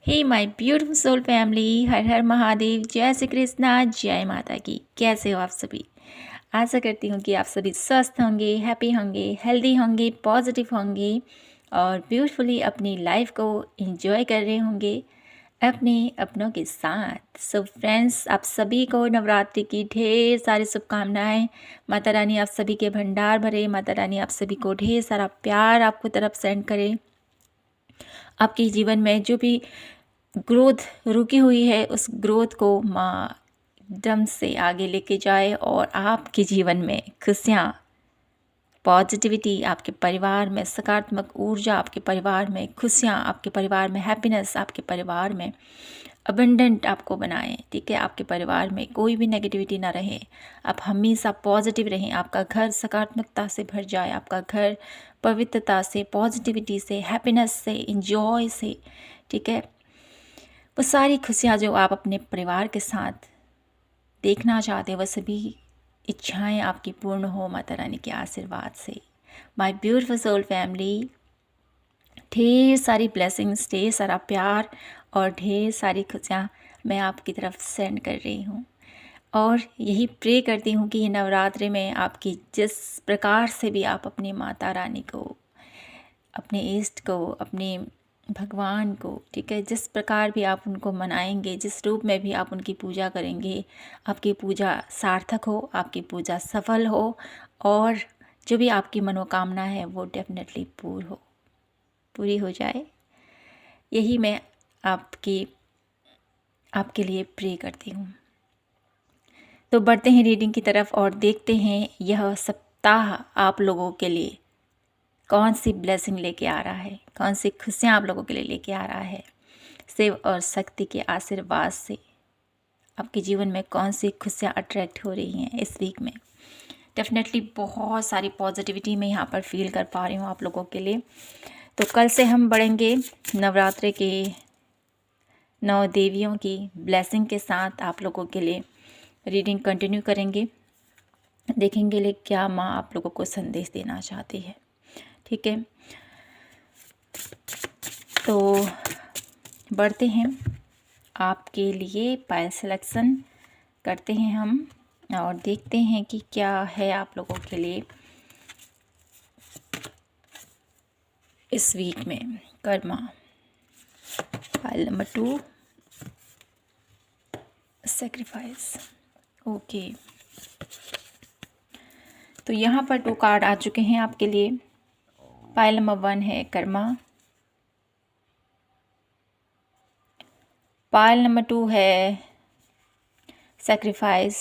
Hey my beautiful soul family, Har Har Mahadev, जय श्री कृष्णा, जय माता की। कैसे हो आप सभी? आशा करती हूँ कि आप सभी स्वस्थ होंगे, हैप्पी होंगे, हेल्दी होंगे, पॉजिटिव होंगे और ब्यूटीफुली अपनी लाइफ को एंजॉय कर रहे होंगे अपने अपनों के साथ। सो फ्रेंड्स, आप सभी को नवरात्रि की ढेर सारी शुभकामनाएं। माता रानी आप सभी के भंडार भरे, माता रानी आप सभी को ढेर सारा प्यार आपको तरफ सेंड करे। आपके जीवन में जो भी ग्रोथ रुकी हुई है उस ग्रोथ को माँ दम से आगे लेके जाए और आपके जीवन में खुशियाँ, पॉजिटिविटी, आपके परिवार में सकारात्मक ऊर्जा, आपके परिवार में खुशियाँ, आपके परिवार में हैप्पीनेस, आपके परिवार में अबंडेंट आपको बनाएं। ठीक है, आपके परिवार में कोई भी नेगेटिविटी ना रहे, आप हमेशा पॉजिटिव रहें, आपका घर सकारात्मकता से भर जाए, आपका घर पवित्रता से, पॉजिटिविटी से, हैप्पीनेस से, इंजॉय से। ठीक है, वो सारी खुशियाँ जो आप अपने परिवार के साथ देखना चाहते हैं वह सभी इच्छाएं आपकी पूर्ण हो माता रानी के आशीर्वाद से। माय ब्यूटीफुल सोल फैमिली, ढेर सारी ब्लेसिंग्स, ढेर सारा प्यार और ढेर सारी खुशियाँ मैं आपकी तरफ सेंड कर रही हूँ और यही प्रे करती हूँ कि ये नवरात्रि में आपकी जिस प्रकार से भी आप अपनी माता रानी को, अपने इष्ट को, अपने भगवान को, ठीक है, जिस प्रकार भी आप उनको मनाएंगे, जिस रूप में भी आप उनकी पूजा करेंगे, आपकी पूजा सार्थक हो, आपकी पूजा सफल हो और जो भी आपकी मनोकामना है वो डेफिनेटली पूरी हो जाए। यही मैं आपके लिए प्रे करती हूँ। तो बढ़ते हैं रीडिंग की तरफ और देखते हैं यह सप्ताह आप लोगों के लिए कौन सी ब्लेसिंग लेके आ रहा है, कौन सी खुशियाँ आप लोगों के लिए लेके आ रहा है। शिव और शक्ति के आशीर्वाद से आपके जीवन में कौन सी खुशियाँ अट्रैक्ट हो रही हैं इस वीक में। डेफिनेटली बहुत सारी पॉजिटिविटी मैं यहाँ पर फील कर पा रही हूँ आप लोगों के लिए। तो कल से हम बढ़ेंगे नवरात्रि के 9 देवियों की ब्लेसिंग के साथ। आप लोगों के लिए रीडिंग कंटिन्यू करेंगे, देखेंगे ले क्या माँ आप लोगों को संदेश देना चाहती है। ठीक है, तो बढ़ते हैं, आपके लिए पायल सिलेक्शन करते हैं हम और देखते हैं कि क्या है आप लोगों के लिए इस वीक में कर्मा। पायल नंबर 2, सेक्रीफाइस। ओके, तो यहाँ पर 2 कार्ड आ चुके हैं आपके लिए। पायल नंबर 1 है कर्मा, पायल नंबर 2 है सेक्रीफाइस।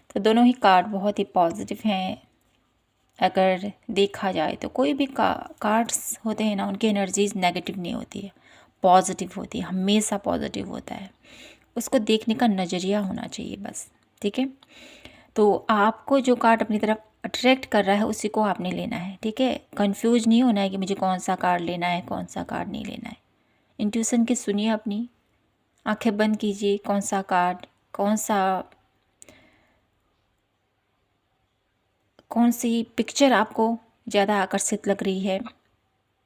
तो दोनों ही कार्ड बहुत ही पॉजिटिव हैं। अगर देखा जाए तो कोई भी कार्ड्स होते हैं ना, उनकी एनर्जीज नेगेटिव नहीं होती है, पॉजिटिव होती है, हमेशा पॉजिटिव होता है। उसको देखने का नज़रिया होना चाहिए बस। ठीक है, तो आपको जो कार्ड अपनी तरफ अट्रैक्ट कर रहा है उसी को आपने लेना है। ठीक है, कंफ्यूज नहीं होना है कि मुझे कौन सा कार्ड लेना है, कौन सा कार्ड नहीं लेना है। इंट्यूशन की सुनिए, अपनी आंखें बंद कीजिए, कौन सा कार्ड, कौन सी पिक्चर आपको ज़्यादा आकर्षित लग रही है।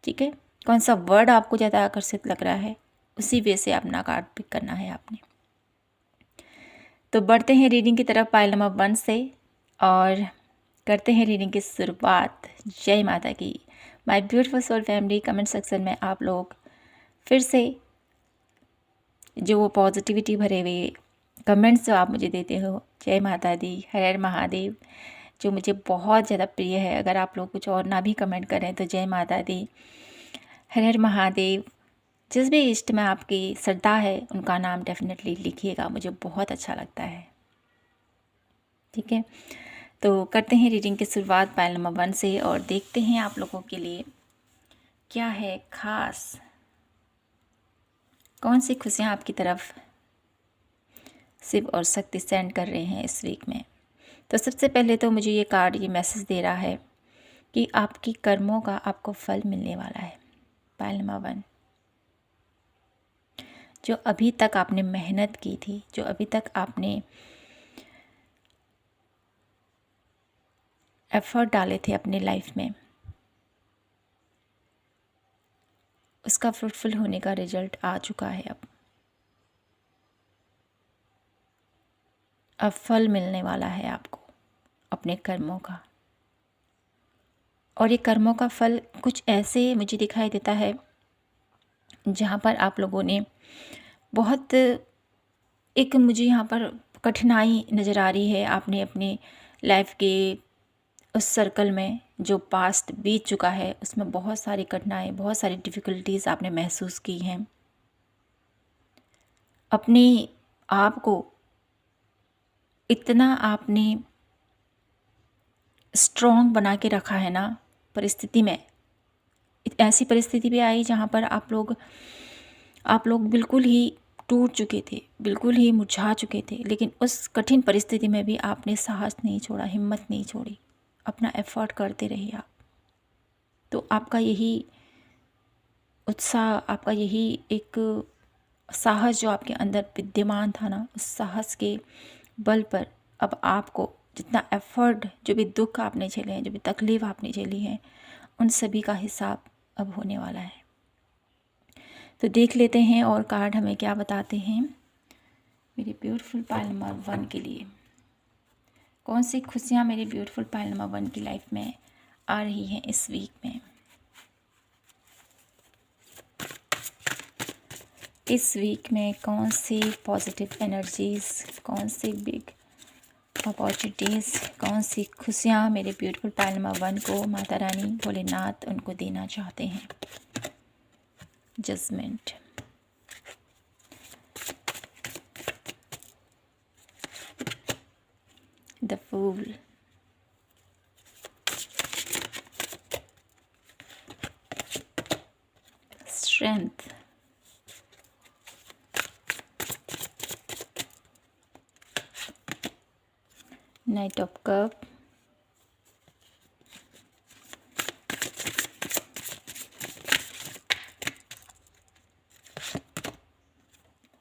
ठीक है, कौन सा वर्ड आपको ज़्यादा आकर्षित लग रहा है, उसी वे से अपना कार्ड पिक करना है आपने। तो बढ़ते हैं रीडिंग की तरफ पायल नंबर 1 से और करते हैं रीडिंग की शुरुआत। जय माता की। My beautiful soul family, comment section में आप लोग फिर से जो वो पॉजिटिविटी भरे हुए कमेंट्स जो आप मुझे देते हो, जय माता दी, हर हर महादेव, जो मुझे बहुत ज़्यादा प्रिय है। अगर आप लोग कुछ और ना भी कमेंट करें तो जय माता दी, हर हर महादेव, जिस भी इष्ट में आपकी श्रद्धा है उनका नाम डेफिनेटली लिखिएगा, मुझे बहुत अच्छा लगता है। ठीक है, तो करते हैं रीडिंग की शुरुआत पायल नंबर 1 से और देखते हैं आप लोगों के लिए क्या है खास, कौन सी खुशियाँ आपकी तरफ शिव और शक्ति सेंड कर रहे हैं इस वीक में। तो सबसे पहले तो मुझे ये कार्ड ये मैसेज दे रहा है कि आपकी कर्मों का आपको फल मिलने वाला है। पायल नंबर 1, जो अभी तक आपने मेहनत की थी, जो अभी तक आपने एफर्ट डाले थे अपनी लाइफ में, उसका फ्रूटफुल होने का रिजल्ट आ चुका है। अब फल मिलने वाला है आपको अपने कर्मों का। और ये कर्मों का फल कुछ ऐसे मुझे दिखाई देता है जहाँ पर आप लोगों ने बहुत, एक मुझे यहाँ पर कठिनाई नज़र आ रही है। आपने अपने लाइफ के उस सर्कल में जो पास्ट बीत चुका है उसमें बहुत सारी कठिनाई, बहुत सारी डिफ़िकल्टीज़ आपने महसूस की हैं। अपने आप को इतना आपने स्ट्रॉन्ग बना के रखा है ना, परिस्थिति में ऐसी परिस्थिति भी आई जहाँ पर आप लोग बिल्कुल ही टूट चुके थे, बिल्कुल ही मुरझा चुके थे, लेकिन उस कठिन परिस्थिति में भी आपने साहस नहीं छोड़ा, हिम्मत नहीं छोड़ी, अपना एफर्ट करते रहे आप। तो आपका यही उत्साह, आपका यही एक साहस जो आपके अंदर विद्यमान था ना, उस साहस के बल पर अब आपको जितना एफर्ट, जो भी दुख आपने झेले हैं, जो भी तकलीफ़ आपने झेली है, उन सभी का हिसाब अब होने वाला है। तो देख लेते हैं और कार्ड हमें क्या बताते हैं मेरे ब्यूटीफुल पाइल नंबर 1 के लिए। कौन सी खुशियाँ मेरे ब्यूटीफुल पाइल नंबर 1 की लाइफ में आ रही हैं इस वीक में। इस वीक में कौन सी पॉजिटिव एनर्जीज़, कौन सी बिग अपॉर्चुनिटीज़, कौन सी खुशियाँ मेरे ब्यूटीफुल पाइल नंबर 1 को माता रानी भोलेनाथ उनको देना चाहते हैं। Judgement, the fool, strength, knight of cup,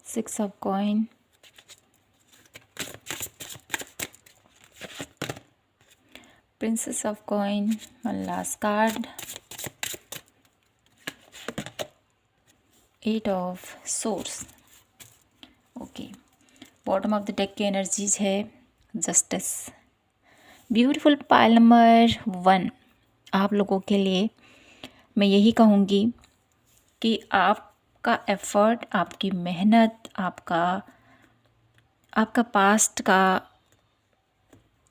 six of coin, princess of coin, one last card, eight of swords. Okay, bottom of the deck की एनर्जीज है जस्टिस। ब्यूटीफुल पाइल नंबर 1, आप लोगों के लिए मैं यही कहूँगी कि आपका एफ़र्ट, आपकी मेहनत, आपका पास्ट का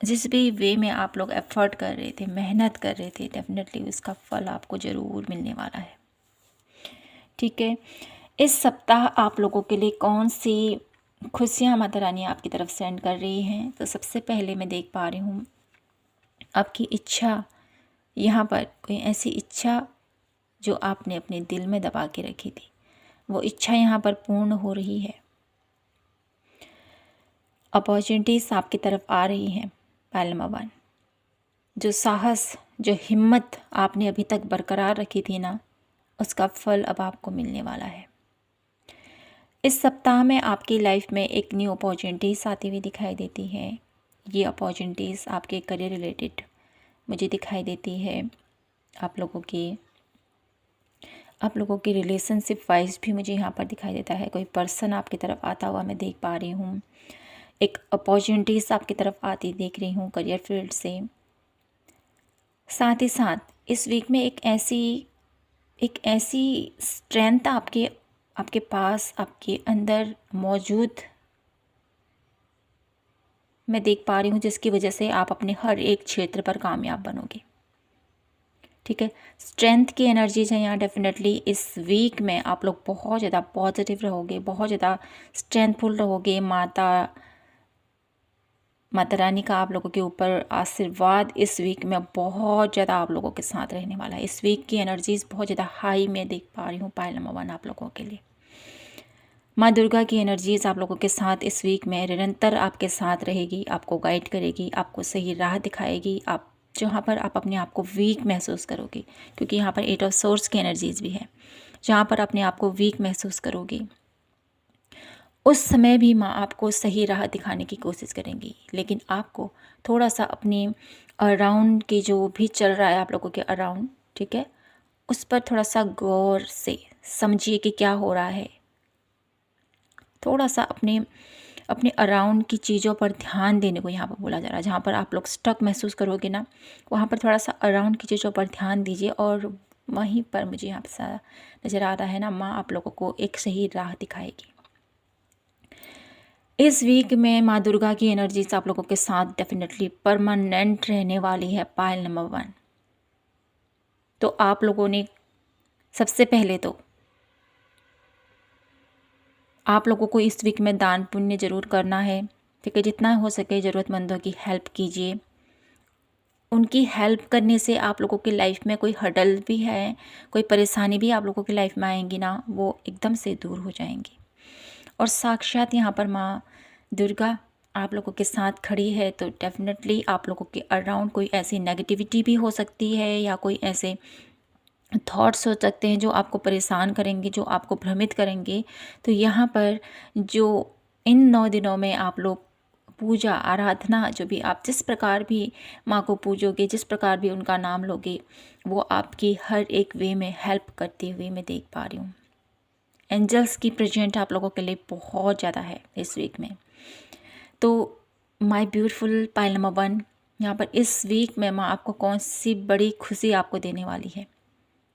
जिस भी वे में आप लोग एफ़र्ट कर रहे थे, मेहनत कर रहे थे, डेफिनेटली उसका फल आपको ज़रूर मिलने वाला है। ठीक है, इस सप्ताह आप लोगों के लिए कौन सी खुशियाँ माता रानी आपकी तरफ सेंड कर रही हैं। तो सबसे पहले मैं देख पा रही हूँ आपकी इच्छा, यहाँ पर कोई ऐसी इच्छा जो आपने अपने दिल में दबा के रखी थी, वो इच्छा यहाँ पर पूर्ण हो रही है। अपॉर्चुनिटीज़ आपकी तरफ आ रही हैं। पाइल नंबर 1, जो साहस, जो हिम्मत आपने अभी तक बरकरार रखी थी ना, उसका फल अब आपको मिलने वाला है। इस सप्ताह में आपकी लाइफ में एक न्यू अपॉर्चुनिटीज़ आती हुई दिखाई देती है। ये अपॉर्चुनिटीज़ आपके करियर रिलेटेड मुझे दिखाई देती है। आप लोगों की रिलेशनशिप वाइज भी मुझे यहाँ पर दिखाई देता है। कोई पर्सन आपकी तरफ आता हुआ मैं देख पा रही हूँ। एक अपॉर्चुनिटीज़ आपकी तरफ आती देख रही हूँ करियर फील्ड से। साथ ही साथ इस वीक में एक ऐसी स्ट्रेंथ आपके पास, आपके अंदर मौजूद मैं देख पा रही हूँ, जिसकी वजह से आप अपने हर एक क्षेत्र पर कामयाब बनोगे। ठीक है, स्ट्रेंथ की एनर्जीज है यहाँ। डेफिनेटली इस वीक में आप लोग बहुत ज़्यादा पॉजिटिव रहोगे, बहुत ज़्यादा स्ट्रेंथफुल रहोगे। माता रानी का आप लोगों के ऊपर आशीर्वाद इस वीक में बहुत ज़्यादा आप लोगों के साथ रहने वाला है। इस वीक की एनर्जीज़ बहुत ज़्यादा हाई मैं देख पा रही हूँ पाइल नंबर 1 आप लोगों के लिए। माँ दुर्गा की एनर्जीज़ आप लोगों के साथ इस वीक में निरंतर आपके साथ रहेगी, आपको गाइड करेगी, आपको सही राह दिखाएगी। आप जहाँ पर आप अपने आप को वीक महसूस करोगे, क्योंकि यहाँ पर 8 ऑफ सोर्स की एनर्जीज़ भी है, जहाँ पर अपने आप को वीक महसूस करोगे उस समय भी माँ आपको सही राह दिखाने की कोशिश करेंगी। लेकिन आपको थोड़ा सा अपने अराउंड के जो भी चल रहा है आप लोगों के अराउंड, ठीक है, उस पर थोड़ा सा गौर से समझिए कि क्या हो रहा है। थोड़ा सा अपने अपने अराउंड की चीज़ों पर ध्यान देने को यहाँ पर बोला जा रहा है। जहाँ पर आप लोग स्टक महसूस करोगे ना, वहाँ पर थोड़ा सा अराउंड की चीज़ों पर ध्यान दीजिए। और वहीं पर मुझे यहाँ पर नज़र आ रहा है ना, माँ आप लोगों को एक सही राह दिखाएगी। इस वीक में माँ दुर्गा की एनर्जीज आप लोगों के साथ डेफिनेटली परमानेंट रहने वाली है। पायल नंबर 1, तो आप लोगों ने सबसे पहले तो आप लोगों को इस वीक में दान पुण्य ज़रूर करना है। ठीक है, जितना हो सके ज़रूरतमंदों की हेल्प कीजिए। उनकी हेल्प करने से आप लोगों की लाइफ में कोई हर्डल भी है, कोई परेशानी भी आप लोगों की लाइफ में आएंगी ना, वो एकदम से दूर हो जाएंगी। और साक्षात यहाँ पर माँ दुर्गा आप लोगों के साथ खड़ी है, तो डेफिनेटली आप लोगों के अराउंड कोई ऐसी नेगेटिविटी भी हो सकती है या कोई ऐसे थॉट्स हो सकते हैं जो आपको परेशान करेंगे, जो आपको भ्रमित करेंगे। तो यहाँ पर जो इन 9 दिनों में आप लोग पूजा आराधना, जो भी आप जिस प्रकार भी माँ को पूजोगे, जिस प्रकार भी उनका नाम लोगे, वो आपकी हर एक वे में हेल्प करती हुई मैं देख पा रही हूँ। एंजल्स की प्रेजेंट आप लोगों के लिए बहुत ज़्यादा है इस वीक में। तो माय ब्यूटीफुल पायल नंबर 1, यहाँ पर इस वीक में माँ आपको कौन सी बड़ी खुशी आपको देने वाली है।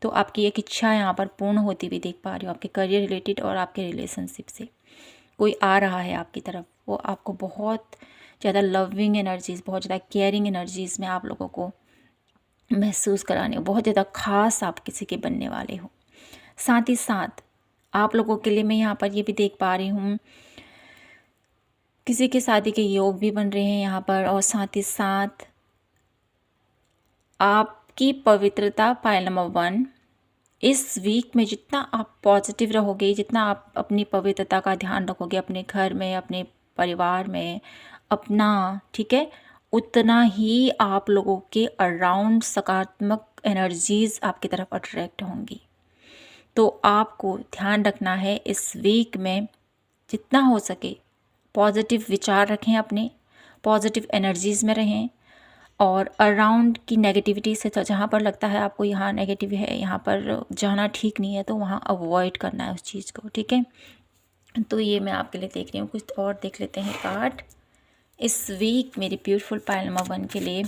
तो आपकी एक इच्छा यहाँ पर पूर्ण होती हुई देख पा रही हूँ। आपके करियर रिलेटेड और आपके रिलेशनशिप से कोई आ रहा है आपकी तरफ, वो आपको बहुत ज़्यादा लविंग एनर्जीज़, बहुत ज़्यादा केयरिंग एनर्जीज़ में आप लोगों को महसूस कराने, बहुत ज़्यादा खास आप किसी के बनने वाले हो। साथ ही साथ आप लोगों के लिए मैं यहाँ पर ये भी देख पा रही हूँ, किसी के शादी के योग भी बन रहे हैं यहाँ पर। और साथ ही साथ आपकी पवित्रता पायल नंबर 1, इस वीक में जितना आप पॉजिटिव रहोगे, जितना आप अपनी पवित्रता का ध्यान रखोगे अपने घर में, अपने परिवार में, अपना, ठीक है, उतना ही आप लोगों के अराउंड सकारात्मक एनर्जीज़ आपकी तरफ अट्रैक्ट होंगी। तो आपको ध्यान रखना है इस वीक में जितना हो सके पॉजिटिव विचार रखें, अपने पॉजिटिव एनर्जीज़ में रहें। और अराउंड की नेगेटिविटी से, तो जहाँ पर लगता है आपको यहाँ नेगेटिव है, यहाँ पर जाना ठीक नहीं है, तो वहाँ अवॉइड करना है उस चीज़ को। ठीक है, तो ये मैं आपके लिए देख रही हूँ। कुछ और देख लेते हैं कार्ड इस वीक मेरी ब्यूटीफुल पायल नंबर 1 के लिए।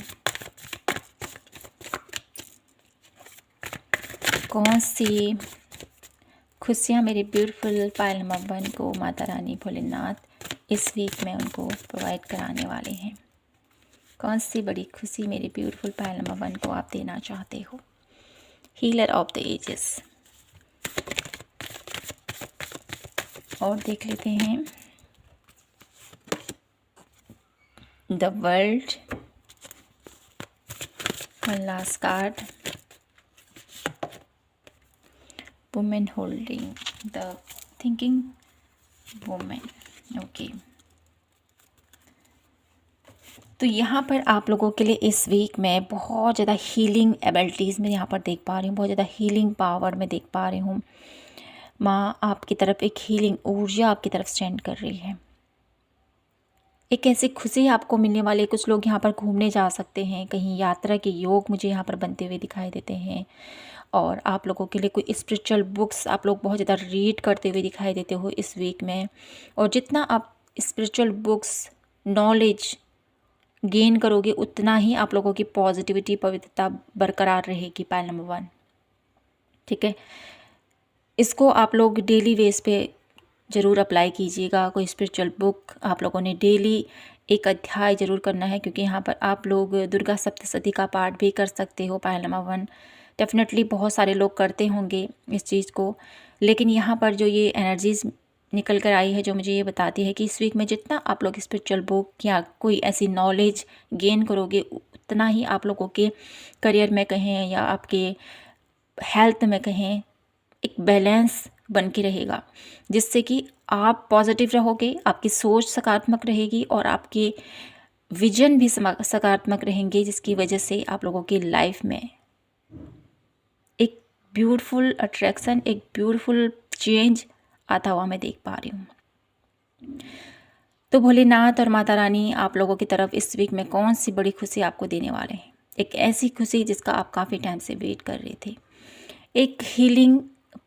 कौन सी खुशियाँ मेरी ब्यूटीफुल पायल नंबर 1 को माता रानी भोलेनाथ इस वीक में उनको प्रोवाइड कराने वाले हैं। कौन सी बड़ी खुशी मेरी ब्यूटीफुल पायल नंबर 1 को आप देना चाहते हो। Healer of the ages. और देख लेते हैं the world, one last card, women holding the thinking women. Okay, तो यहाँ पर आप लोगों के लिए इस वीक में बहुत ज़्यादा हीलिंग एबिलिटीज़ में यहाँ पर देख पा रही हूँ, बहुत ज़्यादा हीलिंग पावर में देख पा रही हूँ। माँ आपकी तरफ एक हीलिंग ऊर्जा आपकी तरफ सेंड कर रही है। एक ऐसी खुशी आपको मिलने वाली है। कुछ लोग यहाँ पर घूमने जा सकते हैं, कहीं यात्रा के योग मुझे यहाँ पर बनते हुए दिखाई देते हैं। और आप लोगों के लिए कोई स्पिरिचुअल बुक्स आप लोग बहुत ज़्यादा रीड करते हुए दिखाई देते हो इस वीक में। और जितना आप स्पिरिचुअल बुक्स नॉलेज गेन करोगे, उतना ही आप लोगों की पॉजिटिविटी, पवित्रता बरकरार रहेगी। पायल नंबर 1, ठीक है, इसको आप लोग डेली बेस पे ज़रूर अप्लाई कीजिएगा। कोई स्पिरिचुअल बुक आप लोगों ने डेली एक अध्याय ज़रूर करना है, क्योंकि यहाँ पर आप लोग दुर्गा सप्तशती का पाठ भी कर सकते हो। पायल नंबर 1 डेफिनेटली बहुत सारे लोग करते होंगे इस चीज़ को, लेकिन यहाँ पर जो ये एनर्जीज़ निकल कर आई है, जो मुझे ये बताती है कि इस वीक में जितना आप लोग स्पिरिचुअल बुक या कोई ऐसी नॉलेज गेन करोगे, उतना ही आप लोगों के करियर में कहें या आपके हेल्थ में कहें, एक बैलेंस बन के रहेगा, जिससे कि आप पॉजिटिव रहोगे, आपकी सोच सकारात्मक रहेगी और आपके विजन भी सकारात्मक रहेंगे, जिसकी वजह से आप लोगों की लाइफ में एक ब्यूटीफुल अट्रैक्शन, एक ब्यूटीफुल चेंज आता हुआ मैं देख पा रही हूँ। तो भोलेनाथ और माता रानी आप लोगों की तरफ इस वीक में कौन सी बड़ी खुशी आपको देने वाले हैं। एक ऐसी खुशी जिसका आप काफ़ी टाइम से वेट कर रहे थे, एक हीलिंग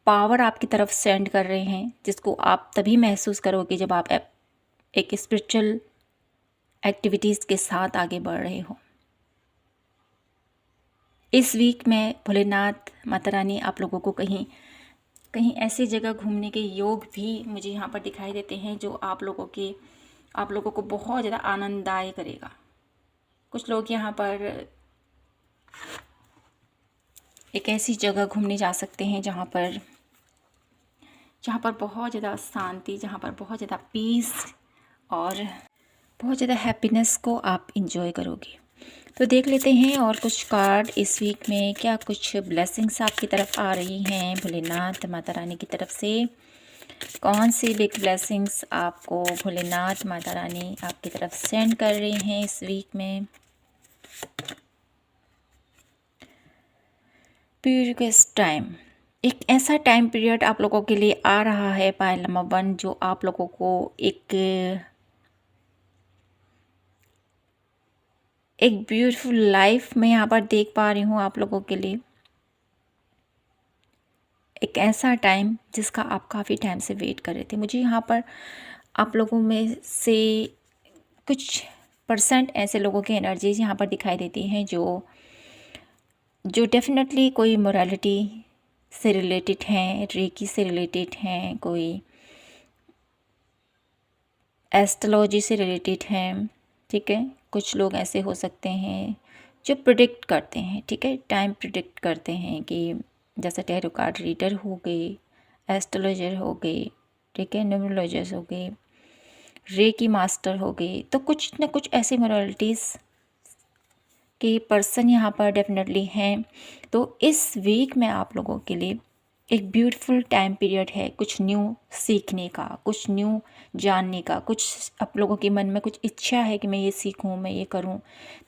पावर आपकी तरफ सेंड कर रहे हैं, जिसको आप तभी महसूस करोगे जब आप एक स्पिरिचुअल एक्टिविटीज़ के साथ आगे बढ़ रहे हो। इस वीक में भोलेनाथ माता रानी आप लोगों को कहीं कहीं ऐसी जगह घूमने के योग भी मुझे यहाँ पर दिखाई देते हैं जो आप लोगों को बहुत ज़्यादा आनंददायक करेगा। कुछ लोग यहाँ पर एक ऐसी जगह घूमने जा सकते हैं जहाँ पर बहुत ज़्यादा शांति, जहाँ पर बहुत ज़्यादा पीस और बहुत ज़्यादा हैप्पीनेस को आप इंजॉय करोगे। तो देख लेते हैं और कुछ कार्ड इस वीक में क्या कुछ ब्लेसिंग्स आपकी तरफ आ रही हैं भोलेनाथ माता रानी की तरफ से। कौन सी बिग ब्लेसिंग्स आपको भोलेनाथ माता रानी आपकी तरफ सेंड कर रही हैं इस वीक में। प्यूरियस टाइम, एक ऐसा टाइम पीरियड आप लोगों के लिए आ रहा है पायल नंबर 1, जो आप लोगों को एक ब्यूटीफुल लाइफ में यहाँ पर देख पा रही हूँ आप लोगों के लिए। एक ऐसा टाइम जिसका आप काफ़ी टाइम से वेट कर रहे थे। मुझे यहाँ पर आप लोगों में से कुछ परसेंट ऐसे लोगों की एनर्जीज यहाँ पर दिखाई देती हैं जो डेफिनेटली कोई मोरालिटी से रिलेटेड हैं, रेकी से रिलेटेड हैं, कोई एस्ट्रोलॉजी से रिलेटेड हैं। ठीक है, कुछ लोग ऐसे हो सकते हैं जो प्रिडिक्ट करते हैं, ठीक है, टाइम प्रिडिक्ट करते हैं कि जैसे टैरो कार्ड रीडर हो गए, एस्ट्रोलॉजर हो गए, ठीक है, न्यूमरोलॉजर्स हो गए, रेकी मास्टर हो गए। तो कुछ ना कुछ ऐसी मोरालिटीज़ के पर्सन यहाँ पर डेफिनेटली हैं। तो इस वीक में आप लोगों के लिए एक ब्यूटीफुल टाइम पीरियड है, कुछ न्यू सीखने का, कुछ न्यू जानने का, कुछ आप लोगों के मन में कुछ इच्छा है कि मैं ये सीखूं, मैं ये करूं।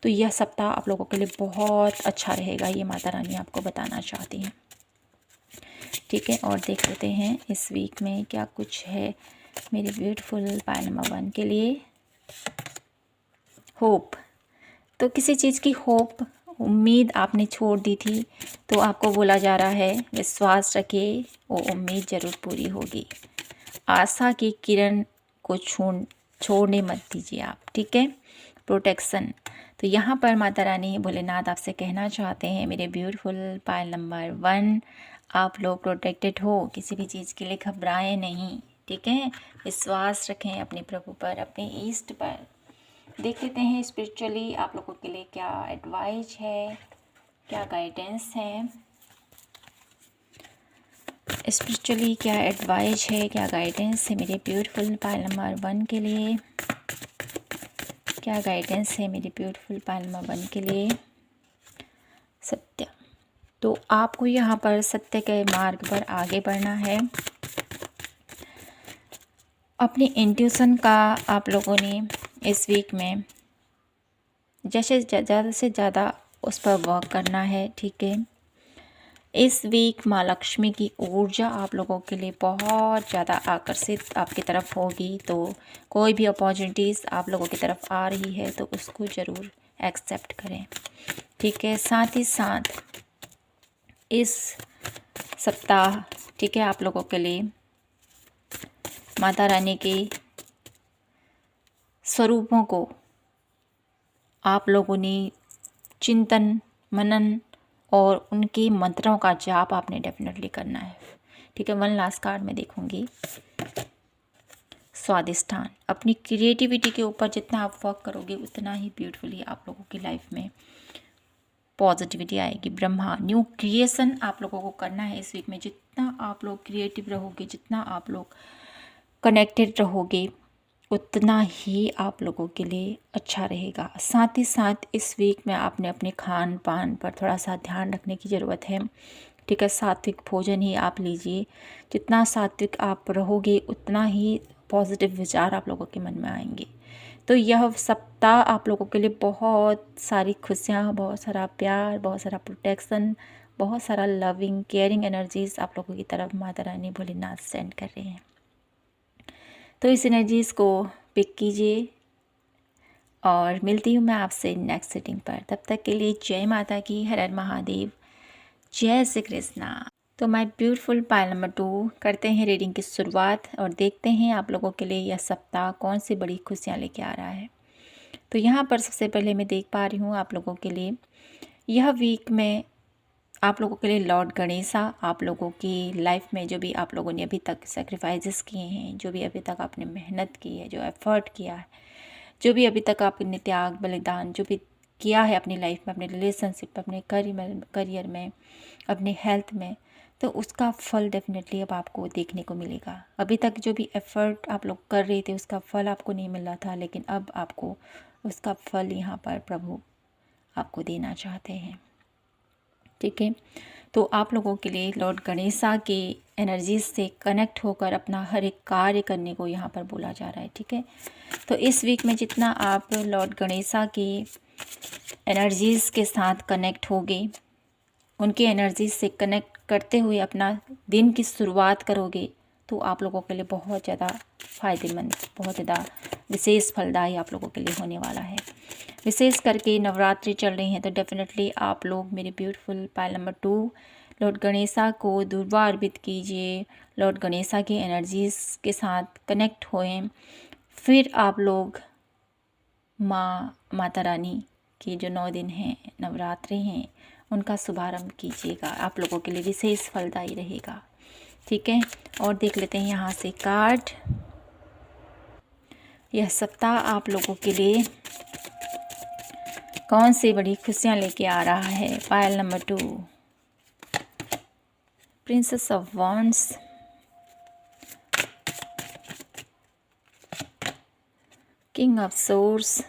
तो यह सप्ताह आप लोगों के लिए बहुत अच्छा रहेगा, ये माता रानी आपको बताना चाहती हैं। ठीक है, और देख लेते हैं इस वीक में क्या कुछ है मेरे ब्यूटीफुल पायल नंबर 1 के लिए। होप, तो किसी चीज़ की होप, उम्मीद आपने छोड़ दी थी, तो आपको बोला जा रहा है विश्वास रखिए, वो उम्मीद ज़रूर पूरी होगी। आशा की किरण को छोड़ने मत दीजिए आप, ठीक है। प्रोटेक्शन, तो यहाँ पर माता रानी भोलेनाथ आपसे कहना चाहते हैं मेरे ब्यूटीफुल पायल नंबर 1, आप लोग प्रोटेक्टेड हो, किसी भी चीज़ के लिए घबराएं नहीं, ठीक है। विश्वास रखें अपने प्रभु पर, अपने ईष्ट पर। देख लेते हैं स्पिरिचुअली आप लोगों के लिए क्या एडवाइस है, क्या गाइडेंस है। स्पिरिचुअली क्या एडवाइस है, क्या गाइडेंस है मेरे ब्यूटीफुल पायल नंबर 1 के लिए। क्या गाइडेंस है मेरे ब्यूटीफुल पायल नंबर 1 के लिए। सत्य, तो आपको यहाँ पर सत्य के मार्ग पर आगे बढ़ना है। अपनी इंट्यूशन का आप लोगों ने इस वीक में जैसे ज़्यादा से ज़्यादा उस पर वर्क करना है, ठीक है। इस वीक माँ लक्ष्मी की ऊर्जा आप लोगों के लिए बहुत ज़्यादा आकर्षित आपकी तरफ होगी। तो कोई भी अपॉर्चुनिटीज़ आप लोगों की तरफ आ रही है तो उसको ज़रूर एक्सेप्ट करें, ठीक है। साथ ही साथ इस सप्ताह, ठीक है, आप लोगों के लिए माता रानी के स्वरूपों को आप लोगों ने चिंतन मनन और उनके मंत्रों का जाप आपने डेफिनेटली करना है, ठीक है। 1 लास्ट कार्ड में देखूंगी स्वादिष्ठान। अपनी क्रिएटिविटी के ऊपर जितना आप वर्क करोगे उतना ही ब्यूटीफुली आप लोगों की लाइफ में पॉजिटिविटी आएगी। ब्रह्मा, न्यू क्रिएशन आप लोगों को करना है इस वीक में। जितना आप लोग क्रिएटिव रहोगे, जितना आप लोग कनेक्टेड रहोगे, उतना ही आप लोगों के लिए अच्छा रहेगा। साथ ही साथ इस वीक में आपने अपने खान पान पर थोड़ा सा ध्यान रखने की ज़रूरत है, ठीक है। सात्विक भोजन ही आप लीजिए। जितना सात्विक आप रहोगे उतना ही पॉजिटिव विचार आप लोगों के मन में आएंगे। तो यह सप्ताह आप लोगों के लिए बहुत सारी खुशियाँ, बहुत सारा प्यार, बहुत सारा प्रोटेक्शन, बहुत सारा लविंग केयरिंग एनर्जीज़ आप लोगों की तरफ माता रानी भोलेनाथ सेंड कर रहे हैं। तो इस एनर्जीज़ को पिक कीजिए और मिलती हूँ मैं आपसे नेक्स्ट सेटिंग पर। तब तक के लिए जय माता की, हर हर महादेव, जय श्री कृष्णा। तो माय ब्यूटीफुल पायल नंबर 2 करते हैं रीडिंग की शुरुआत और देखते हैं आप लोगों के लिए यह सप्ताह कौन सी बड़ी खुशियाँ लेके आ रहा है। तो यहाँ पर सबसे पहले मैं देख पा रही हूँ आप लोगों के लिए यह वीक में आप लोगों के लिए लॉर्ड गणेशा आप लोगों की लाइफ में जो भी आप लोगों ने अभी तक सेक्रीफाइसेस किए हैं, जो भी अभी तक आपने मेहनत की है, जो एफर्ट किया है, जो भी अभी तक आपने त्याग बलिदान जो भी किया है अपनी लाइफ में, अपने रिलेशनशिप, अपने करियर में, अपने हेल्थ में, तो उसका फल डेफिनेटली अब आपको देखने को मिलेगा। अभी तक जो भी एफर्ट आप लोग कर रहे थे उसका फल आपको नहीं मिल रहा था, लेकिन अब आपको उसका फल यहाँ पर प्रभु आपको देना चाहते हैं। ठीक है, तो आप लोगों के लिए लॉर्ड गणेशा के एनर्जीज से कनेक्ट होकर अपना हर एक कार्य करने को यहाँ पर बोला जा रहा है। ठीक है, तो इस वीक में जितना आप लॉर्ड गणेशा के एनर्जीज़ के साथ कनेक्ट होगे, उनकी एनर्जीज से कनेक्ट करते हुए अपना दिन की शुरुआत करोगे, तो आप लोगों के लिए बहुत ज़्यादा फ़ायदेमंद, बहुत ज़्यादा विशेष फलदायी आप लोगों के लिए होने वाला है। विशेष करके नवरात्रि चल रही हैं तो डेफिनेटली आप लोग मेरे ब्यूटीफुल पायल नंबर 2 लॉर्ड गणेशा को दुर्वा अर्पित कीजिए, लॉर्ड गणेशा की एनर्जीज़ के साथ कनेक्ट होएं। फिर आप लोग माता रानी के जो 9 दिन हैं, नवरात्रि हैं, उनका शुभारंभ कीजिएगा। आप लोगों के लिए विशेष फलदायी रहेगा। ठीक है, और देख लेते हैं यहाँ से कार्ड। यह सप्ताह आप लोगों के लिए कौन सी बड़ी खुशियाँ लेके आ रहा है। Pile number 2 princess of wands, king of swords,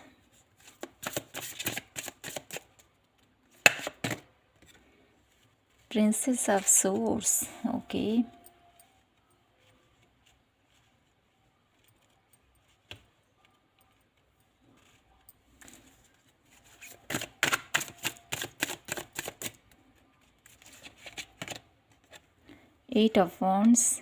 princess of swords, okay, eight of wands,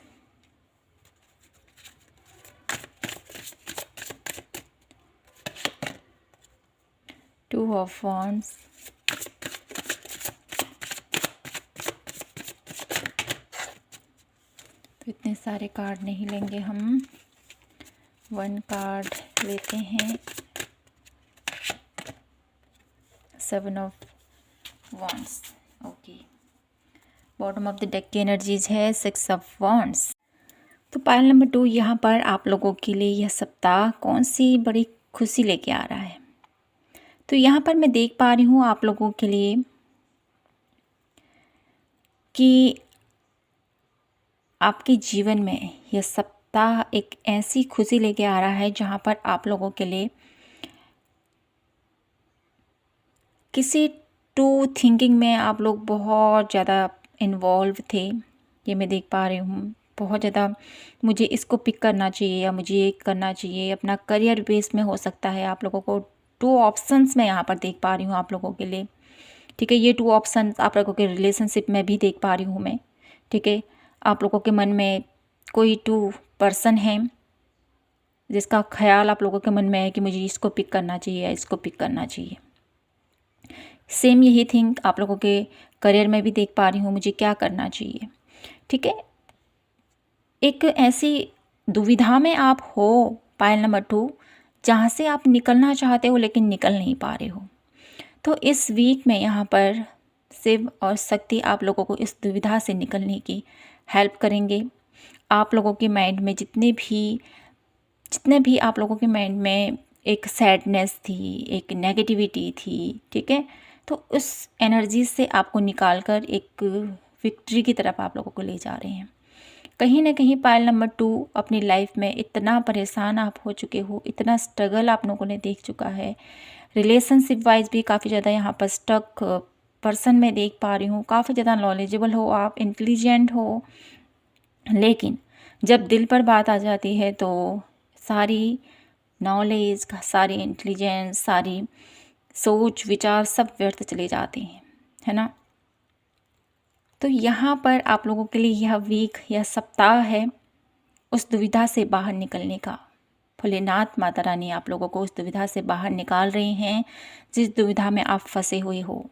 two of wands, तो इतने सारे कार्ड नहीं लेंगे हम, 1 कार्ड लेते हैं। 7 of wands, okay, bottom of the deck की एनर्जीज है 6 ऑफ वॉन्ड्स। तो पायल नंबर 2 यहाँ पर आप लोगों के लिए यह सप्ताह कौन सी बड़ी खुशी लेके आ रहा है। तो यहाँ पर मैं देख पा रही हूँ आप लोगों के लिए कि आपके जीवन में यह सप्ताह एक ऐसी खुशी लेके आ रहा है जहाँ पर आप लोगों के लिए किसी टू थिंकिंग में आप लोग बहुत ज़्यादा इन्वॉल्व थे। ये मैं देख पा रही हूँ, बहुत ज़्यादा मुझे इसको पिक करना चाहिए या मुझे ये करना चाहिए, अपना करियर बेस में हो सकता है। आप लोगों को 2 ऑप्शंस मैं यहाँ पर देख पा रही हूँ आप लोगों के लिए। ठीक है, ये 2 ऑप्शन आप लोगों के रिलेशनशिप में भी देख पा रही हूँ मैं। ठीक है, आप लोगों के मन में कोई 2 पर्सन है जिसका ख्याल आप लोगों के मन में है कि मुझे इसको पिक करना चाहिए या इसको पिक करना चाहिए। सेम यही थिंग आप लोगों के करियर में भी देख पा रही हूँ, मुझे क्या करना चाहिए। ठीक है, एक ऐसी दुविधा में आप हो पायल नंबर 2 जहाँ से आप निकलना चाहते हो लेकिन निकल नहीं पा रहे हो। तो इस वीक में यहाँ पर शिव और शक्ति आप लोगों को इस दुविधा से निकलने की हेल्प करेंगे। आप लोगों के माइंड में जितने भी आप लोगों के माइंड में एक सैडनेस थी, एक नेगेटिविटी थी, ठीक है, तो उस एनर्जी से आपको निकाल कर एक विक्ट्री की तरफ आप लोगों को ले जा रहे हैं। कहीं ना कहीं पायल नंबर 2 अपनी लाइफ में इतना परेशान आप हो चुके हो, इतना स्ट्रगल आप लोगों ने देख चुका है। रिलेशनशिप वाइज भी काफ़ी ज़्यादा यहाँ पर स्टक पर्सन में देख पा रही हूँ। काफ़ी ज़्यादा नॉलेजेबल हो आप, इंटेलिजेंट हो, लेकिन जब दिल पर बात आ जाती है तो सारी नॉलेज, सारी इंटेलिजेंस, सारी सोच विचार सब व्यर्थ चले जाते हैं, है ना। तो यहाँ पर आप लोगों के लिए यह वीक, यह सप्ताह है उस दुविधा से बाहर निकलने का। भोलेनाथ माता रानी आप लोगों को उस दुविधा से बाहर निकाल रहे हैं जिस दुविधा में आप फंसे हुए हो।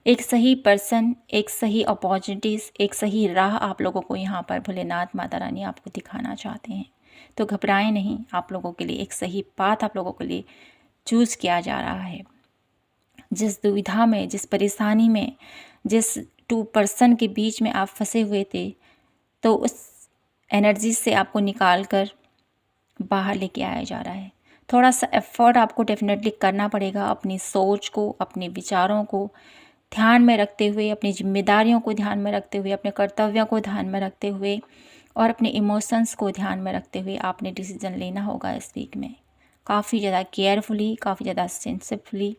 एक सही पर्सन, एक सही अपॉर्चुनिटीज़, एक सही राह आप लोगों को यहाँ पर भोलेनाथ माता रानी आपको दिखाना चाहते हैं। तो घबराएं नहीं, आप लोगों के लिए एक सही पाथ आप लोगों के लिए चूज़ किया जा रहा है। जिस दुविधा में, जिस परेशानी में, जिस टू पर्सन के बीच में आप फंसे हुए थे, तो उस एनर्जी से आपको निकाल कर बाहर लेके आया जा रहा है। थोड़ा सा एफर्ट आपको डेफिनेटली करना पड़ेगा, अपनी सोच को, अपने विचारों को ध्यान में रखते हुए, अपनी जिम्मेदारियों को ध्यान में रखते हुए, अपने कर्तव्यों को ध्यान में रखते हुए और अपने इमोशंस को ध्यान में रखते हुए आपने डिसीजन लेना होगा इस वीक में। काफ़ी ज़्यादा केयरफुली, काफ़ी ज़्यादा सेंसिटिवली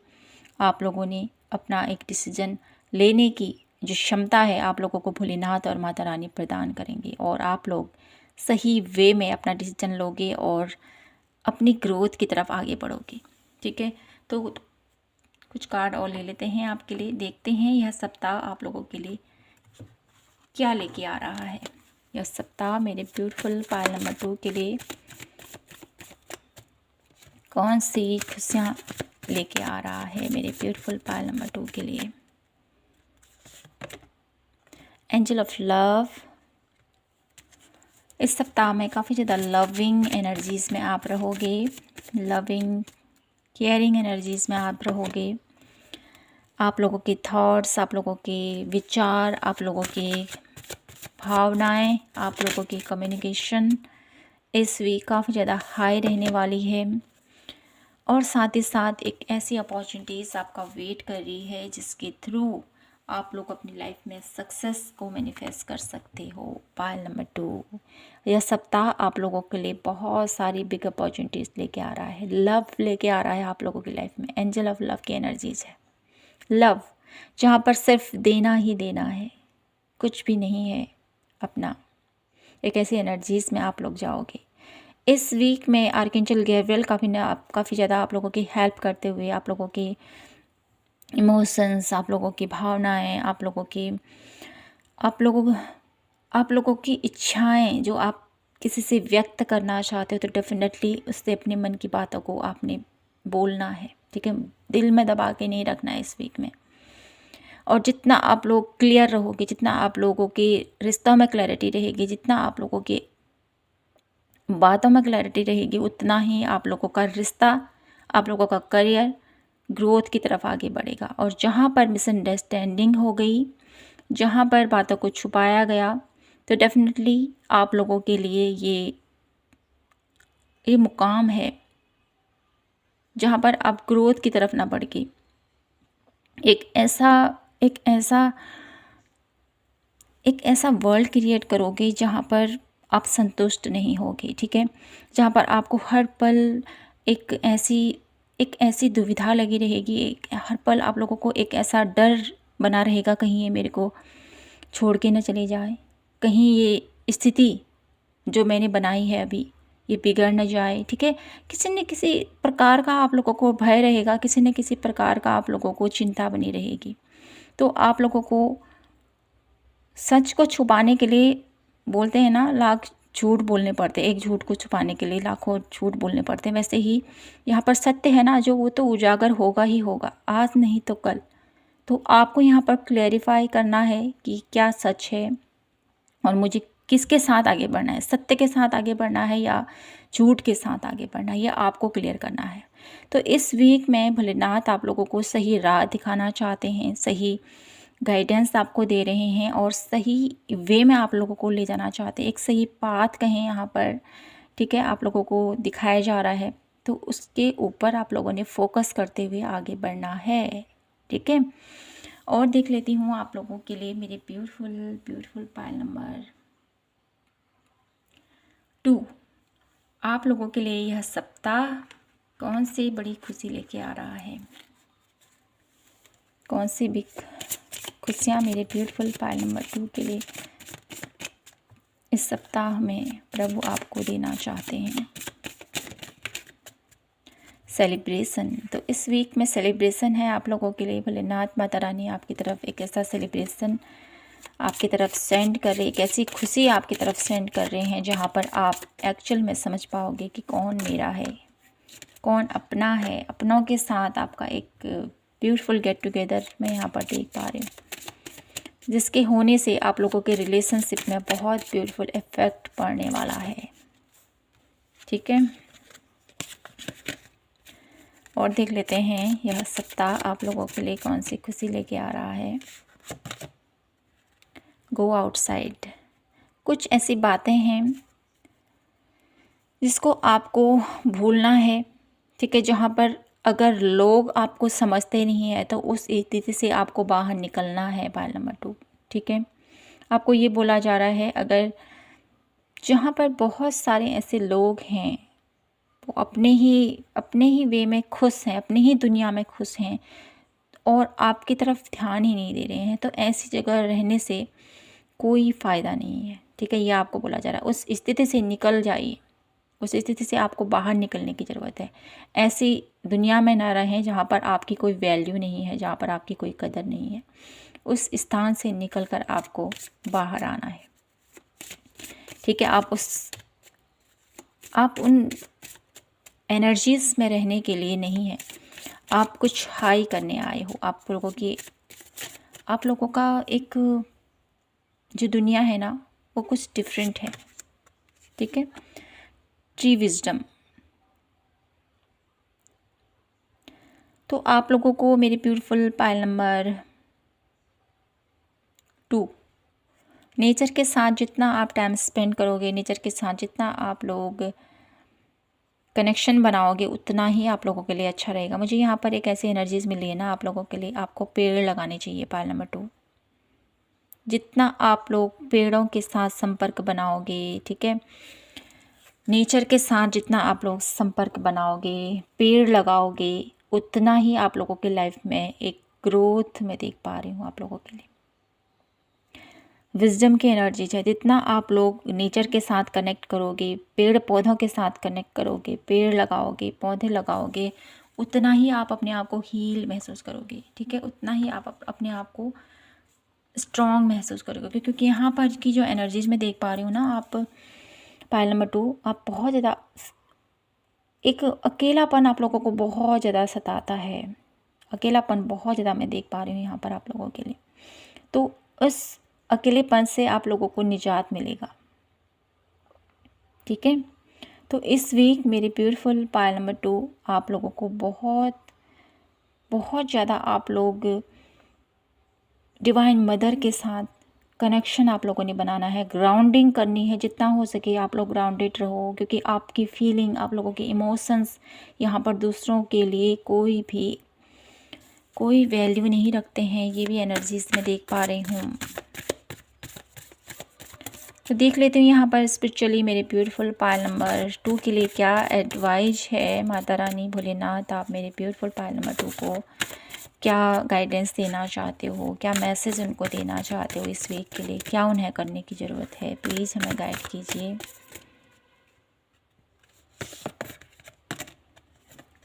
आप लोगों ने अपना एक डिसीजन लेने की जो क्षमता है आप लोगों को भोलेनाथ और माता रानी प्रदान करेंगे, और आप लोग सही वे में अपना डिसीजन लोगे और अपनी ग्रोथ की तरफ आगे बढ़ोगे। ठीक है, तो कुछ कार्ड और ले लेते हैं आपके लिए, देखते हैं यह सप्ताह आप लोगों के लिए क्या लेके आ रहा है। यह सप्ताह मेरे ब्यूटीफुल पायल नंबर 2 के लिए कौन सी खुशियाँ लेके आ रहा है, मेरे ब्यूटीफुल पायल नंबर 2 के लिए। एंजल ऑफ लव, इस सप्ताह में काफ़ी ज़्यादा लविंग एनर्जीज़ में आप रहोगे, लविंग केयरिंग एनर्जीज़ में आप रहोगे। आप लोगों के थॉट्स, आप लोगों के विचार, आप लोगों के भावनाएं, आप लोगों की कम्युनिकेशन इस वीक काफ़ी ज़्यादा हाई रहने वाली है, और साथ ही साथ एक ऐसी अपॉर्चुनिटीज़ आपका वेट कर रही है जिसके थ्रू आप लोग अपनी लाइफ में सक्सेस को मैनिफेस्ट कर सकते हो। पायल नंबर 2, यह सप्ताह आप लोगों के लिए बहुत सारी बिग अपॉर्चुनिटीज़ लेके आ रहा है, लव लेके आ रहा है आप लोगों की लाइफ में। एंजल ऑफ लव की एनर्जीज़ है, लव जहाँ पर सिर्फ देना ही देना है, कुछ भी नहीं है अपना, एक ऐसी एनर्जीज़ में आप लोग जाओगे। इस वीक में आर्कएंजल गैब्रियल काफ़ी ज़्यादा आप लोगों की हेल्प करते हुए, आप लोगों के इमोशंस, आप लोगों की भावनाएं, आप लोगों की इच्छाएं जो आप किसी से व्यक्त करना चाहते हो, तो डेफिनेटली उससे अपने मन की बातों को आपने बोलना है। ठीक है, दिल में दबा के नहीं रखना है इस वीक में। और जितना आप लोग क्लियर रहोगे, जितना आप लोगों के रिश्तों में क्लैरिटी रहेगी, जितना आप लोगों के बातों में क्लैरिटी रहेगी, उतना ही आप लोगों का रिश्ता, आप लोगों का करियर ग्रोथ की तरफ आगे बढ़ेगा। और जहाँ पर मिसअंडरस्टैंडिंग हो गई, जहाँ पर बातों को छुपाया गया, तो डेफिनेटली आप लोगों के लिए ये मुकाम है जहाँ पर आप ग्रोथ की तरफ ना बढ़ के एक ऐसा वर्ल्ड क्रिएट करोगे जहाँ पर आप संतुष्ट नहीं होगे। ठीक है, जहाँ पर आपको हर पल एक ऐसी दुविधा लगी रहेगी, हर पल आप लोगों को एक ऐसा डर बना रहेगा, कहीं ये मेरे को छोड़ के न चले जाए, कहीं ये स्थिति जो मैंने बनाई है अभी ये बिगड़ न जाए। ठीक है, किसी न किसी प्रकार का आप लोगों को भय रहेगा, किसी न किसी प्रकार का आप लोगों को चिंता बनी रहेगी। तो आप लोगों को सच को छुपाने के लिए, बोलते हैं ना, लाख झूठ बोलने पड़ते हैं, एक झूठ को छुपाने के लिए लाखों झूठ बोलने पड़ते हैं। वैसे ही यहाँ पर सत्य है ना जो, वो तो उजागर होगा ही होगा, आज नहीं तो कल। तो आपको यहाँ पर क्लैरिफाई करना है कि क्या सच है और मुझे किसके साथ आगे बढ़ना है, सत्य के साथ आगे बढ़ना है या झूठ के साथ आगे बढ़ना है, यह आपको क्लियर करना है। तो इस वीक में भोलेनाथ आप लोगों को सही राह दिखाना चाहते हैं, सही गाइडेंस आपको दे रहे हैं और सही वे में आप लोगों को ले जाना चाहते हैं, एक सही पाथ कहें यहाँ पर। ठीक है, आप लोगों को दिखाया जा रहा है, तो उसके ऊपर आप लोगों ने फोकस करते हुए आगे बढ़ना है। ठीक है, और देख लेती हूँ आप लोगों के लिए मेरे ब्यूटीफुल पायल नंबर 2, आप लोगों के लिए यह सप्ताह कौन सी बड़ी खुशी लेके आ रहा है, कौन सी भी खुशियाँ मेरे ब्यूटीफुल पायल नंबर 2 के लिए इस सप्ताह में प्रभु आपको देना चाहते हैं। सेलिब्रेशन, तो इस वीक में सेलिब्रेशन है आप लोगों के लिए। भोलेनाथ माता रानी आपकी तरफ एक ऐसा सेलिब्रेशन आपकी तरफ सेंड कर रहे, एक ऐसी खुशी आपकी तरफ सेंड कर रहे हैं जहां पर आप एक्चुअल में समझ पाओगे कि कौन मेरा है, कौन अपना है। अपनों के साथ आपका एक ब्यूटीफुल गेट टुगेदर मैं यहाँ पर देख पा रही हूँ, जिसके होने से आप लोगों के रिलेशनशिप में बहुत ब्यूटीफुल इफेक्ट पड़ने वाला है। ठीक है, और देख लेते हैं यह सप्ताह आप लोगों के लिए कौन सी खुशी लेके आ रहा है। गो आउटसाइड, कुछ ऐसी बातें हैं जिसको आपको भूलना है। ठीक है, जहाँ पर अगर लोग आपको समझते नहीं है तो उस स्थिति से आपको बाहर निकलना है। पायल नंबर 2, ठीक है, आपको ये बोला जा रहा है अगर जहाँ पर बहुत सारे ऐसे लोग हैं वो अपने ही वे में खुश हैं, अपनी ही दुनिया में खुश हैं और आपकी तरफ ध्यान ही नहीं दे रहे हैं, तो ऐसी जगह रहने से कोई फ़ायदा नहीं है। ठीक है, ये आपको बोला जा रहा है, उस स्थिति से निकल जाइए, उस स्थिति से आपको बाहर निकलने की ज़रूरत है। ऐसी दुनिया में ना रहें जहाँ पर आपकी कोई वैल्यू नहीं है, जहाँ पर आपकी कोई कदर नहीं है। उस स्थान से निकलकर आपको बाहर आना है। ठीक है, आप उन एनर्जीज़ में रहने के लिए नहीं है, आप कुछ हाई करने आए हो। आप लोगों का एक जो दुनिया है ना वो कुछ डिफरेंट है। ठीक है, ट्री विजडम, तो आप लोगों को मेरी ब्यूटीफुल पायल नंबर 2, नेचर के साथ जितना आप टाइम स्पेंड करोगे, नेचर के साथ जितना आप लोग कनेक्शन बनाओगे, उतना ही आप लोगों के लिए अच्छा रहेगा। मुझे यहाँ पर एक ऐसी एनर्जीज मिली है ना आप लोगों के लिए, आपको पेड़ लगाने चाहिए। पायल नंबर 2, जितना आप लोग पेड़ों के साथ संपर्क बनाओगे, ठीक है, नेचर के साथ जितना आप लोग संपर्क बनाओगे, पेड़ लगाओगे, उतना ही आप लोगों की लाइफ में एक ग्रोथ मैं देख पा रही हूँ आप लोगों के लिए। विजडम की एनर्जी है, जितना आप लोग नेचर के साथ कनेक्ट करोगे, पेड़ पौधों के साथ कनेक्ट करोगे, पेड़ लगाओगे, पौधे लगाओगे, उतना ही आप अपने आप को हील महसूस करोगे। ठीक है, उतना ही आप अपने आप को स्ट्रॉन्ग महसूस करोगे, क्योंकि यहाँ पर की जो एनर्जीज मैं देख पा रही हूँ ना, आप पायल नंबर 2, आप बहुत ज़्यादा एक अकेलापन आप लोगों को बहुत ज़्यादा सताता है। अकेलापन बहुत ज़्यादा मैं देख पा रही हूँ यहाँ पर आप लोगों के लिए। तो उस अकेलेपन से आप लोगों को निजात मिलेगा। ठीक है, तो इस वीक मेरी ब्यूटीफुल पायल नंबर 2 आप लोगों को बहुत बहुत ज़्यादा आप लोग डिवाइन मदर के साथ कनेक्शन आप लोगों ने बनाना है, ग्राउंडिंग करनी है। जितना हो सके आप लोग ग्राउंडेड रहो, क्योंकि आपकी फीलिंग, आप लोगों के इमोशंस यहाँ पर दूसरों के लिए कोई वैल्यू नहीं रखते हैं। ये भी एनर्जीज में देख पा रही हूँ। तो देख लेते हैं यहाँ पर स्पिरिचुअली मेरे ब्यूटीफुल पायल नंबर 2 के लिए क्या एडवाइस है। माता रानी भोलेनाथ, आप मेरे ब्यूटीफुल पायल नंबर 2 को क्या गाइडेंस देना चाहते हो, क्या मैसेज उनको देना चाहते हो इस वीक के लिए, क्या उन्हें करने की ज़रूरत है, प्लीज़ हमें गाइड कीजिए।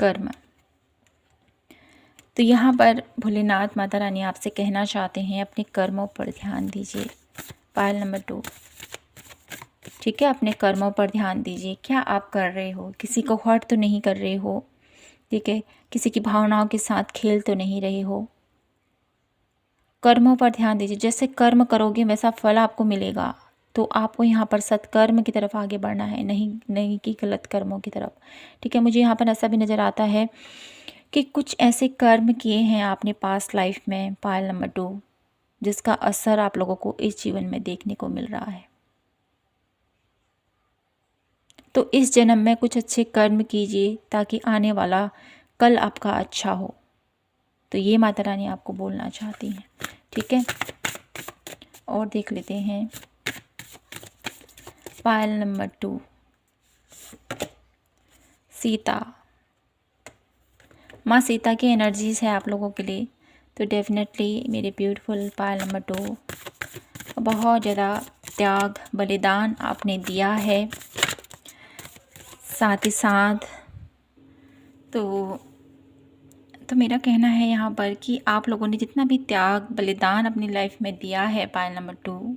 कर्म, तो यहाँ पर भोलेनाथ माता रानी आपसे कहना चाहते हैं अपने कर्मों पर ध्यान दीजिए। पायल नंबर 2, ठीक है, अपने कर्मों पर ध्यान दीजिए। क्या आप कर रहे हो, किसी को हर्ट तो नहीं कर रहे हो, ठीक है, किसी की भावनाओं के साथ खेल तो नहीं रहे हो। कर्मों पर ध्यान दीजिए, जैसे कर्म करोगे वैसा फल आपको मिलेगा। तो आपको यहाँ पर सत्कर्म की तरफ आगे बढ़ना है, नहीं कि गलत कर्मों की तरफ। ठीक है, मुझे यहाँ पर ऐसा भी नज़र आता है कि कुछ ऐसे कर्म किए हैं आपने पास्ट लाइफ में, पायल नंबर 2, जिसका असर आप लोगों को इस जीवन में देखने को मिल रहा है। तो इस जन्म में कुछ अच्छे कर्म कीजिए ताकि आने वाला कल आपका अच्छा हो। तो ये माता रानी आपको बोलना चाहती हैं। ठीक है, और देख लेते हैं पायल नंबर 2, सीता, माँ सीता की एनर्जीज है आप लोगों के लिए। तो डेफिनेटली मेरे ब्यूटीफुल पायल नंबर 2, बहुत ज़्यादा त्याग बलिदान आपने दिया है। साथ ही साथ तो मेरा कहना है यहाँ पर कि आप लोगों ने जितना भी त्याग बलिदान अपनी लाइफ में दिया है, पायल नंबर 2,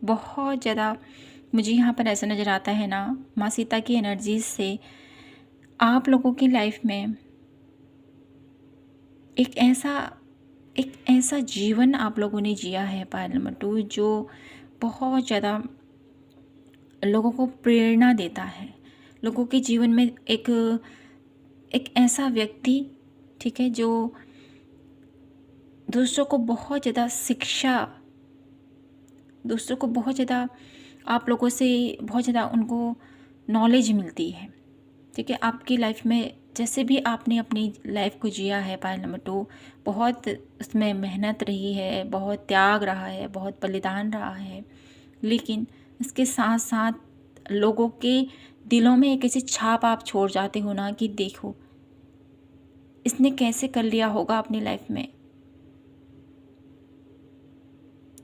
बहुत ज़्यादा मुझे यहाँ पर ऐसा नज़र आता है ना, माँ सीता की एनर्जीज से आप लोगों की लाइफ में एक ऐसा जीवन आप लोगों ने जिया है पायल नंबर 2, जो बहुत ज़्यादा लोगों को प्रेरणा देता है। लोगों के जीवन में एक एक ऐसा व्यक्ति, ठीक है, जो दूसरों को बहुत ज़्यादा शिक्षा, दूसरों को बहुत ज़्यादा, आप लोगों से बहुत ज़्यादा उनको नॉलेज मिलती है। ठीक है, आपकी लाइफ में जैसे भी आपने अपनी लाइफ को जिया है पायल नंबर 2, बहुत उसमें मेहनत रही है, बहुत त्याग रहा है, बहुत बलिदान रहा है, लेकिन इसके साथ साथ लोगों के दिलों में एक ऐसी छाप आप छोड़ जाते हो ना कि देखो इसने कैसे कर लिया होगा अपनी लाइफ में।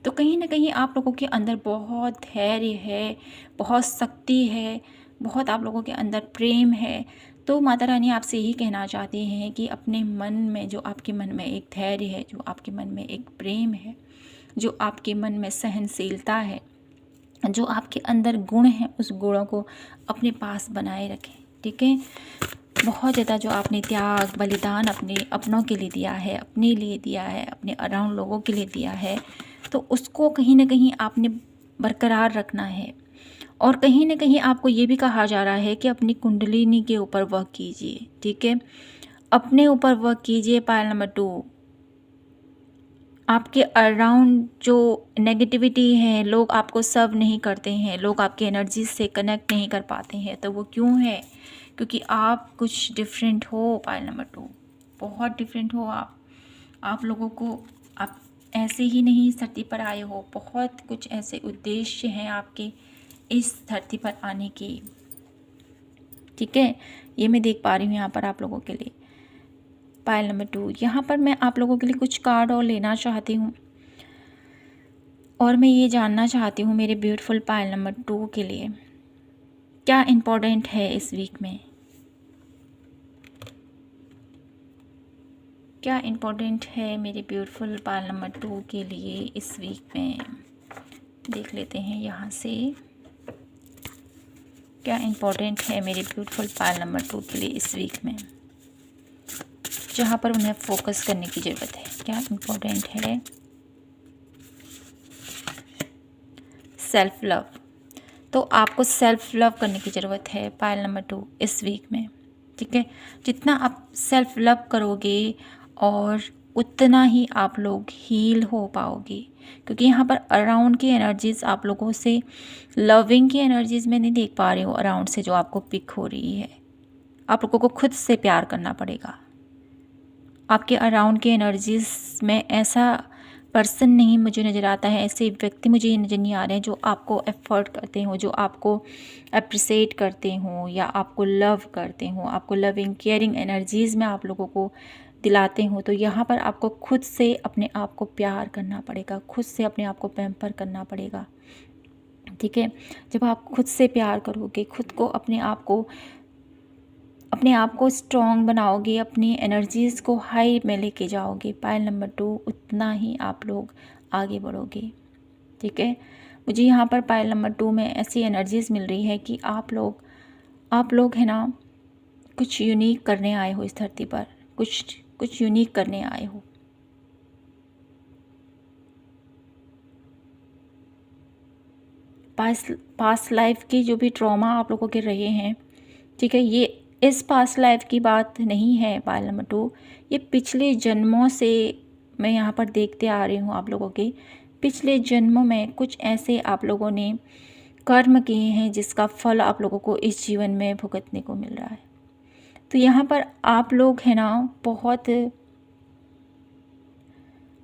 तो कहीं ना कहीं आप लोगों के अंदर बहुत धैर्य है, बहुत शक्ति है, बहुत आप लोगों के अंदर प्रेम है। तो माता रानी आपसे यही कहना चाहती हैं कि अपने मन में, जो आपके मन में एक धैर्य है, जो आपके मन में एक प्रेम है, जो आपके मन में सहनशीलता है, जो आपके अंदर गुण हैं, उस गुणों को अपने पास बनाए रखें। ठीक है, बहुत ज़्यादा जो आपने त्याग बलिदान अपने अपनों के लिए दिया है, अपने लिए दिया है, अपने अराउंड लोगों के लिए दिया है, तो उसको कहीं ना कहीं आपने बरकरार रखना है। और कहीं ना कहीं आपको ये भी कहा जा रहा है कि अपनी कुंडलिनी के ऊपर वर्क कीजिए। ठीक है, अपने ऊपर वर्क कीजिए पायल नंबर 2। आपके अराउंड जो नेगेटिविटी है, लोग आपको सर्व नहीं करते हैं, लोग आपकी एनर्जी से कनेक्ट नहीं कर पाते हैं, तो वो क्यों है? क्योंकि आप कुछ डिफरेंट हो पायल नंबर 2, बहुत डिफरेंट हो आप लोगों को, आप ऐसे ही नहीं इस धरती पर आए हो, बहुत कुछ ऐसे उद्देश्य हैं आपके इस धरती पर आने की। ठीक है, ये मैं देख पा रही हूँ यहाँ पर आप लोगों के लिए पायल नंबर 2। यहाँ पर मैं आप लोगों के लिए कुछ कार्ड और लेना चाहती हूँ, और मैं ये जानना चाहती हूँ मेरे ब्यूटीफुल पायल नंबर 2 के लिए क्या इम्पोर्टेंट है इस वीक में, क्या इम्पोर्टेंट है मेरे ब्यूटीफुल पायल नंबर 2 के लिए इस वीक में। देख लेते हैं यहाँ से क्या इम्पोर्टेंट है मेरे ब्यूटीफुल पायल नंबर 2 के लिए इस वीक में, जहाँ पर उन्हें फोकस करने की ज़रूरत है। क्या इम्पोर्टेंट है? Self love. तो आपको सेल्फ लव करने की ज़रूरत है पायल नंबर 2 इस वीक में। ठीक है, जितना आप सेल्फ लव करोगे और उतना ही आप लोग हील हो पाओगे, क्योंकि यहाँ पर अराउंड की एनर्जीज आप लोगों से, लविंग की एनर्जीज मैं नहीं देख पा रही हूँ अराउंड से जो आपको पिक हो रही है। आप लोगों को खुद से प्यार करना पड़ेगा। आपके अराउंड की एनर्जीज में ऐसा पर्सन नहीं मुझे नज़र आता है, ऐसे व्यक्ति मुझे नज़र नहीं आ रहे हैं जो आपको एफर्ट करते हो, जो आपको अप्रिसिएट करते हो या आपको लव करते हो, आपको लविंग केयरिंग एनर्जीज़ में आप लोगों को दिलाते हो। तो यहाँ पर आपको खुद से अपने आप को प्यार करना पड़ेगा, खुद से अपने आप को पैम्पर करना पड़ेगा। ठीक है, जब आप खुद से प्यार करोगे, खुद को अपने आप को स्ट्रॉन्ग बनाओगे, अपनी एनर्जीज़ को हाई में लेके जाओगे पायल नंबर 2, उतना ही आप लोग आगे बढ़ोगे। ठीक है, मुझे यहाँ पर पायल नंबर 2 में ऐसी एनर्जीज़ मिल रही है कि आप लोग है ना, कुछ यूनिक करने आए हो इस धरती पर, कुछ यूनिक करने आए हो। पास्ट लाइफ की जो भी ट्रॉमा आप लोगों के रहे हैं, ठीक है, ये इस पास्ट लाइफ की बात नहीं है पायल नंबर 2, ये पिछले जन्मों से मैं यहाँ पर देखते आ रही हूँ। आप लोगों के पिछले जन्मों में कुछ ऐसे आप लोगों ने कर्म किए हैं जिसका फल आप लोगों को इस जीवन में भुगतने को मिल रहा है। तो यहाँ पर आप लोग है ना,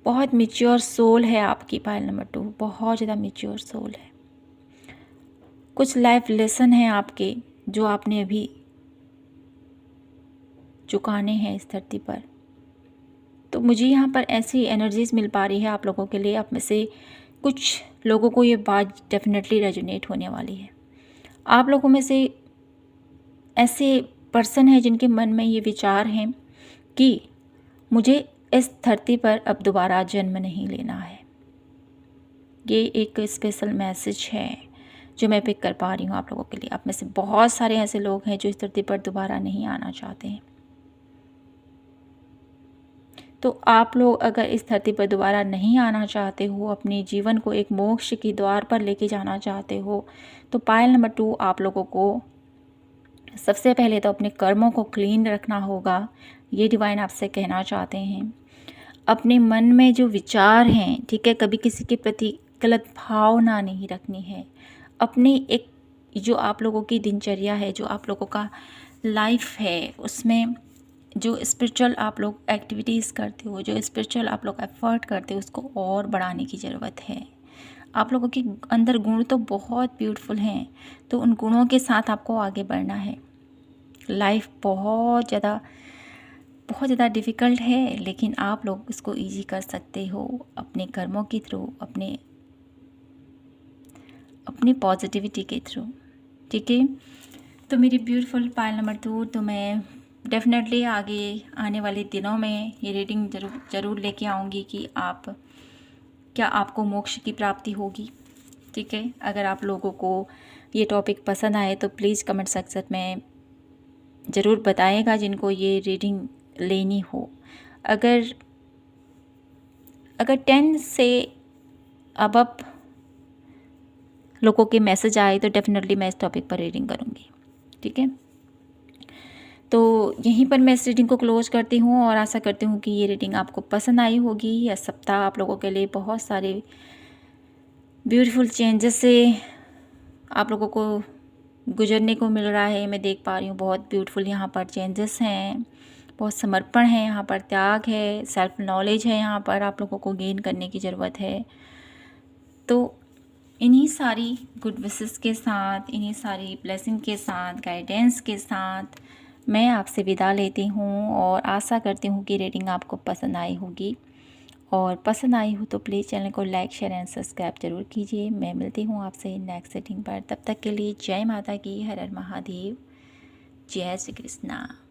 बहुत मैच्योर सोल है आपकी पायल नंबर 2, बहुत ज़्यादा मैच्योर सोल है। कुछ लाइफ लेसन हैं आपके जो आपने अभी चुकाने हैं इस धरती पर। तो मुझे यहाँ पर ऐसी एनर्जीज मिल पा रही है आप लोगों के लिए। आप में से कुछ लोगों को ये बात डेफिनेटली रेजोनेट होने वाली है। आप लोगों में से ऐसे पर्सन हैं जिनके मन में ये विचार हैं कि मुझे इस धरती पर अब दोबारा जन्म नहीं लेना है। ये एक स्पेशल मैसेज है जो मैं पिक कर पा रही हूँ आप लोगों के लिए। आप में से बहुत सारे ऐसे लोग हैं जो इस धरती पर दोबारा नहीं आना चाहते हैं। तो आप लोग अगर इस धरती पर दोबारा नहीं आना चाहते हो, अपने जीवन को एक मोक्ष के द्वार पर लेके जाना चाहते हो, तो पायल नंबर 2 आप लोगों को सबसे पहले तो अपने कर्मों को क्लीन रखना होगा। ये डिवाइन आपसे कहना चाहते हैं। अपने मन में जो विचार हैं, ठीक है, कभी किसी के प्रति गलत भावना नहीं रखनी है। अपनी एक जो आप लोगों की दिनचर्या है, जो आप लोगों का लाइफ है, उसमें जो स्पिरिचुअल आप लोग एक्टिविटीज़ करते हो, जो स्पिरिचुअल आप लोग एफर्ट करते हो, उसको और बढ़ाने की ज़रूरत है। आप लोगों के अंदर गुण तो बहुत ब्यूटीफुल हैं, तो उन गुणों के साथ आपको आगे बढ़ना है। लाइफ बहुत ज़्यादा डिफ़िकल्ट है, लेकिन आप लोग इसको इजी कर सकते हो अपने कर्मों के थ्रू, अपनी पॉजिटिविटी के थ्रू, ठीक है। तो मेरी ब्यूटीफुल पायल नंबर 2, तो मैं डेफिनेटली आगे आने वाले दिनों में ये रीडिंग ज़रूर लेके आऊँगी कि क्या आपको मोक्ष की प्राप्ति होगी, ठीक है। अगर आप लोगों को ये टॉपिक पसंद आए तो प्लीज़ कमेंट सेक्शन में ज़रूर बताएगा जिनको ये रीडिंग लेनी हो। अगर 10 से अब लोगों के मैसेज आए तो डेफिनेटली मैं इस टॉपिक पर रीडिंग करूँगी, ठीक है। तो यहीं पर मैं इस रीडिंग को क्लोज करती हूँ और आशा करती हूँ कि ये रीडिंग आपको पसंद आई होगी। यह सप्ताह आप लोगों के लिए बहुत सारे ब्यूटीफुल चेंजेस से आप लोगों को गुजरने को मिल रहा है। मैं देख पा रही हूँ बहुत ब्यूटीफुल यहाँ पर चेंजेस हैं, बहुत समर्पण है यहाँ पर, त्याग है, सेल्फ नॉलेज है यहाँ पर आप लोगों को गेन करने की ज़रूरत है। तो इन्हीं सारी गुड विशेस के साथ, इन्हीं सारी ब्लेसिंग के साथ, गाइडेंस के साथ मैं आपसे विदा लेती हूँ और आशा करती हूँ कि रीडिंग आपको पसंद आई होगी। और पसंद आई हो तो प्लीज़ चैनल को लाइक, शेयर एंड सब्सक्राइब ज़रूर कीजिए। मैं मिलती हूँ आपसे नेक्स्ट रीडिंग पर। तब तक के लिए जय माता की, हर हर महादेव, जय श्री कृष्णा।